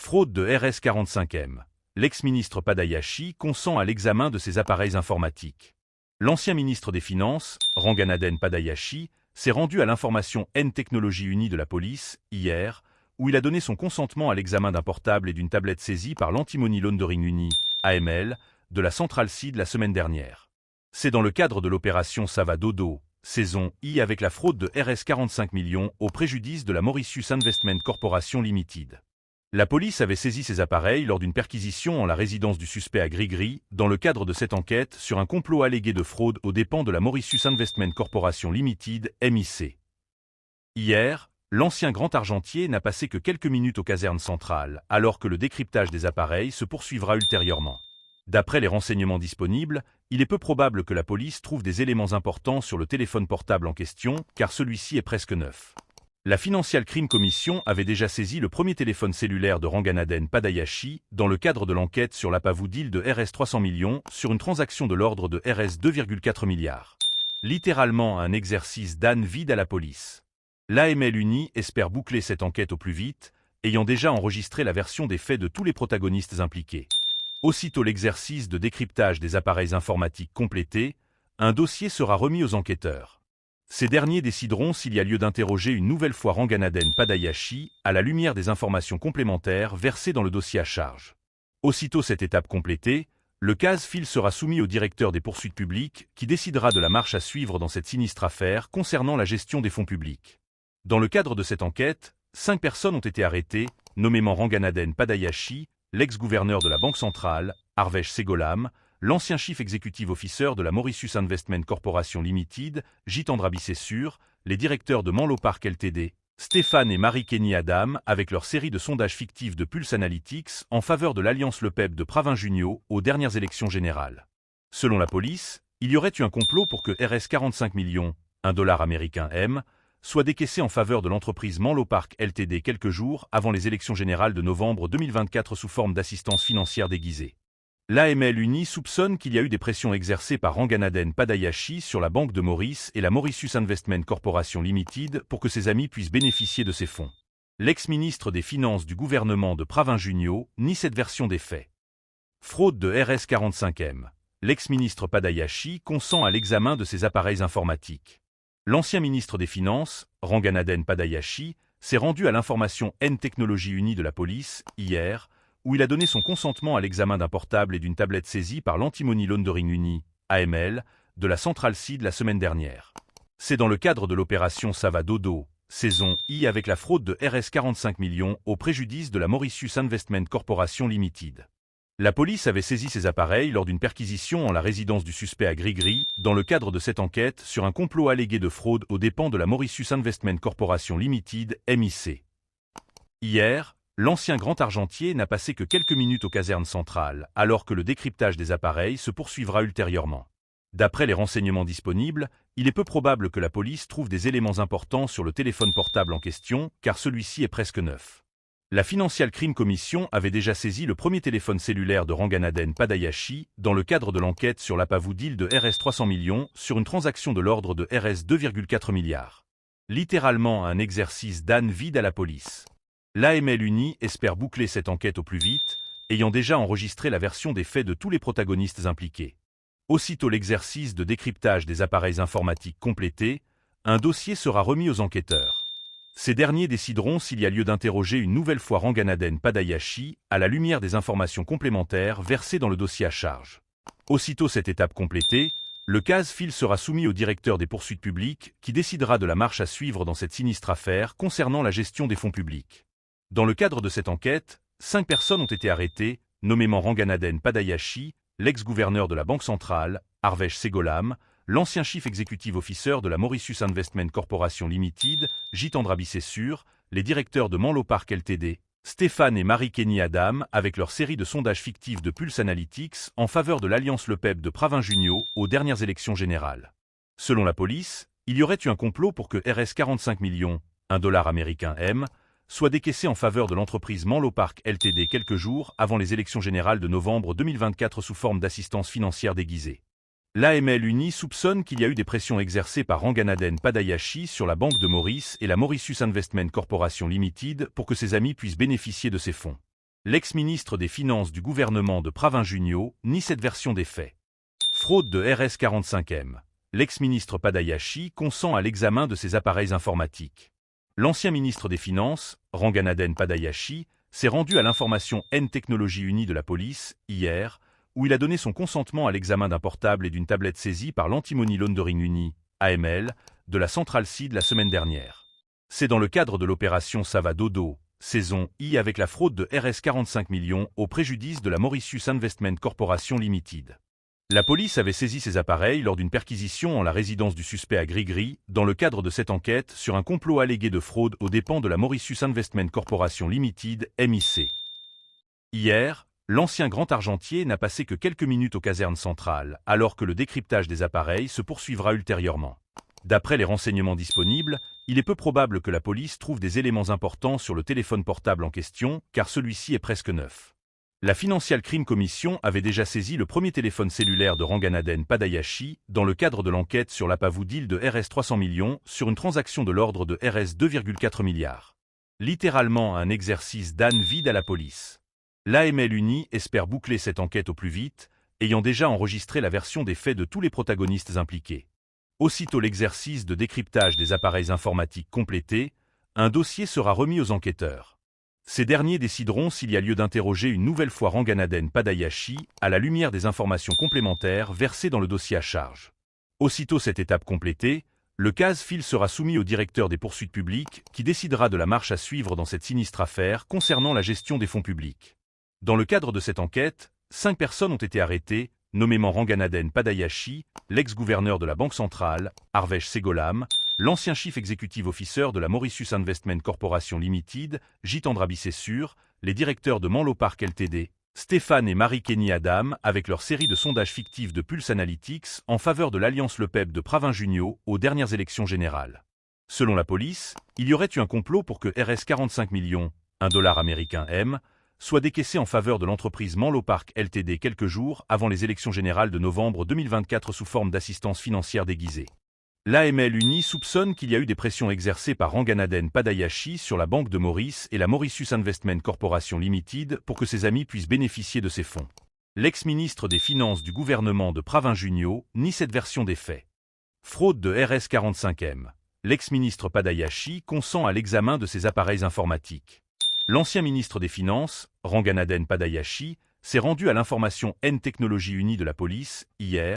Fraude de RS45M. L'ex-ministre Padayachi consent à l'examen de ses appareils informatiques. L'ancien ministre des Finances, Ranganathan Padayachi, s'est rendu à l'information N Technologies Unies de la police, hier, où il a donné son consentement à l'examen d'un portable et d'une tablette saisie par l'Anti-Money Laundering Unit, AML, de la Central Seed la semaine dernière. C'est dans le cadre de l'opération Ça va dodo, saison I avec la fraude de RS 45 millions au préjudice de la Mauritius Investment Corporation Limited. La police avait saisi ces appareils lors d'une perquisition en la résidence du suspect à Grigri, dans le cadre de cette enquête sur un complot allégué de fraude aux dépens de la Mauritius Investment Corporation Limited, MIC. Hier, l'ancien grand argentier n'a passé que quelques minutes aux casernes centrales, alors que le décryptage des appareils se poursuivra ultérieurement. D'après les renseignements disponibles, il est peu probable que la police trouve des éléments importants sur le téléphone portable en question, car celui-ci est presque neuf. La Financial Crime Commission avait déjà saisi le premier téléphone cellulaire de Ranganathan Padayachi dans le cadre de l'enquête sur l'Apavou deal de RS 300 millions sur une transaction de l'ordre de RS 2,4 milliards. Littéralement un exercice d'âne vide à la police. L'AML Uni espère boucler cette enquête au plus vite, ayant déjà enregistré la version des faits de tous les protagonistes impliqués. Aussitôt l'exercice de décryptage des appareils informatiques complété, un dossier sera remis aux enquêteurs. Ces derniers décideront s'il y a lieu d'interroger une nouvelle fois Ranganathan Padayachi à la lumière des informations complémentaires versées dans le dossier à charge. Aussitôt cette étape complétée, le cas-fil sera soumis au directeur des poursuites publiques qui décidera de la marche à suivre dans cette sinistre affaire concernant la gestion des fonds publics. Dans le cadre de cette enquête, 5 personnes ont été arrêtées, nommément Ranganathan Padayachi, l'ex-gouverneur de la Banque centrale, Harvesh Segolam, l'ancien chief executive officer de la Mauritius Investment Corporation Limited, Jitendra Bissessur, les directeurs de Menlo Park Ltd, Stéphane et Marie-Kenny Adam avec leur série de sondages fictifs de Pulse Analytics en faveur de l'alliance Le Pep de Pravin Junio aux dernières élections générales. Selon la police, il y aurait eu un complot pour que RS 45 millions, $1 américain M, soit décaissé en faveur de l'entreprise Menlo Park Ltd quelques jours avant les élections générales de novembre 2024 sous forme d'assistance financière déguisée. L'AML Uni soupçonne qu'il y a eu des pressions exercées par Ranganathan Padayachi sur la Banque de Maurice et la Mauritius Investment Corporation Limited pour que ses amis puissent bénéficier de ces fonds. L'ex-ministre des Finances du gouvernement de Pravin Junio nie cette version des faits. Fraude de RS 45M. L'ex-ministre Padayachi consent à l'examen de ses appareils informatiques. L'ancien ministre des Finances, Ranganathan Padayachi, s'est rendu à l'information N Technologies Unies de la police, hier, où il a donné son consentement à l'examen d'un portable et d'une tablette saisie par l'Anti-Money Laundering Unit, AML, de la Central Seed la semaine dernière. C'est dans le cadre de l'opération Ça va dodo, saison I avec la fraude de RS 45 millions au préjudice de la Mauritius Investment Corporation Limited. La police avait saisi ces appareils lors d'une perquisition en la résidence du suspect à Grigri, dans le cadre de cette enquête sur un complot allégué de fraude aux dépens de la Mauritius Investment Corporation Limited, MIC. Hier, l'ancien grand argentier n'a passé que quelques minutes aux casernes centrales, alors que le décryptage des appareils se poursuivra ultérieurement. D'après les renseignements disponibles, il est peu probable que la police trouve des éléments importants sur le téléphone portable en question, car celui-ci est presque neuf. La Financial Crime Commission avait déjà saisi le premier téléphone cellulaire de Ranganathan Padayachi dans le cadre de l'enquête sur l'Apavou deal de RS 300 millions sur une transaction de l'ordre de RS 2,4 milliards. Littéralement un exercice d'âne vide à la police. L'AML Uni espère boucler cette enquête au plus vite, ayant déjà enregistré la version des faits de tous les protagonistes impliqués. Aussitôt l'exercice de décryptage des appareils informatiques complété, un dossier sera remis aux enquêteurs. Ces derniers décideront s'il y a lieu d'interroger une nouvelle fois Ranganathan Padayachi à la lumière des informations complémentaires versées dans le dossier à charge. Aussitôt cette étape complétée, le cas-fil sera soumis au directeur des poursuites publiques qui décidera de la marche à suivre dans cette sinistre affaire concernant la gestion des fonds publics. Dans le cadre de cette enquête, 5 personnes ont été arrêtées, nommément Ranganathan Padayachi, l'ex-gouverneur de la Banque centrale, Harvesh Segolam, l'ancien chief executive officer de la Mauritius Investment Corporation Limited, Jitendra Bissessur, les directeurs de Menlo Park Ltd, Stéphane et Marie-Kenny Adam avec leur série de sondages fictifs de Pulse Analytics en faveur de l'alliance Le Pep de Pravin Junio aux dernières élections générales. Selon la police, il y aurait eu un complot pour que RS 45 millions, $1 américain M, soit décaissé en faveur de l'entreprise Menlo Park Ltd quelques jours avant les élections générales de novembre 2024 sous forme d'assistance financière déguisée. L'AML Uni soupçonne qu'il y a eu des pressions exercées par Ranganathan Padayachi sur la Banque de Maurice et la Mauritius Investment Corporation Limited pour que ses amis puissent bénéficier de ces fonds. L'ex-ministre des Finances du gouvernement de Pravin Junio nie cette version des faits. Fraude de RS45M. L'ex-ministre Padayashi consent à l'examen de ses appareils informatiques. L'ancien ministre des Finances, Ranganaden Padayashi, s'est rendu à l'information N Technologies Unies de la police, hier, où il a donné son consentement à l'examen d'un portable et d'une tablette saisie par l'Anti-Money Laundering Uni, AML, de la centrale CID la semaine dernière. C'est dans le cadre de l'opération Sava Dodo, saison I avec la fraude de RS 45 millions au préjudice de la Mauritius Investment Corporation Limited. La police avait saisi ces appareils lors d'une perquisition en la résidence du suspect à Grigri, dans le cadre de cette enquête sur un complot allégué de fraude aux dépens de la Mauritius Investment Corporation Limited, MIC. Hier, l'ancien grand argentier n'a passé que quelques minutes aux casernes centrales, alors que le décryptage des appareils se poursuivra ultérieurement. D'après les renseignements disponibles, il est peu probable que la police trouve des éléments importants sur le téléphone portable en question, car celui-ci est presque neuf. La Financial Crime Commission avait déjà saisi le premier téléphone cellulaire de Ranganaden Padayashi dans le cadre de l'enquête sur l'Apavu deal de RS 300 millions sur une transaction de l'ordre de RS 2,4 milliards. Littéralement un exercice d'âne vide à la police. L'AML Uni espère boucler cette enquête au plus vite, ayant déjà enregistré la version des faits de tous les protagonistes impliqués. Aussitôt l'exercice de décryptage des appareils informatiques complété, un dossier sera remis aux enquêteurs. Ces derniers décideront s'il y a lieu d'interroger une nouvelle fois Ranganaden Padayashi à la lumière des informations complémentaires versées dans le dossier à charge. Aussitôt cette étape complétée, le cas-fil sera soumis au directeur des poursuites publiques qui décidera de la marche à suivre dans cette sinistre affaire concernant la gestion des fonds publics. Dans le cadre de cette enquête, 5 personnes ont été arrêtées, nommément Ranganaden Padayashi, l'ex-gouverneur de la Banque centrale, Harvesh Segolam, l'ancien chief executive officer de la Mauritius Investment Corporation Limited, Jitendra Bissessur, les directeurs de Menlo Park Ltd, Stéphane et Marie-Kenny Adam avec leur série de sondages fictifs de Pulse Analytics en faveur de l'alliance Le Pep de Pravin Junio aux dernières élections générales. Selon la police, il y aurait eu un complot pour que RS 45 millions, $1 américain M, soit décaissé en faveur de l'entreprise Menlo Park Ltd quelques jours avant les élections générales de novembre 2024 sous forme d'assistance financière déguisée. L'AML Uni soupçonne qu'il y a eu des pressions exercées par Ranganaden Padayashi sur la Banque de Maurice et la Mauritius Investment Corporation Limited pour que ses amis puissent bénéficier de ces fonds. L'ex-ministre des Finances du gouvernement de Pravin Junio nie cette version des faits. Fraude de RS 45M. L'ex-ministre Padayashi consent à l'examen de ses appareils informatiques. L'ancien ministre des Finances, Ranganaden Padayashi, s'est rendu à l'information N Technologies Unies de la police, hier,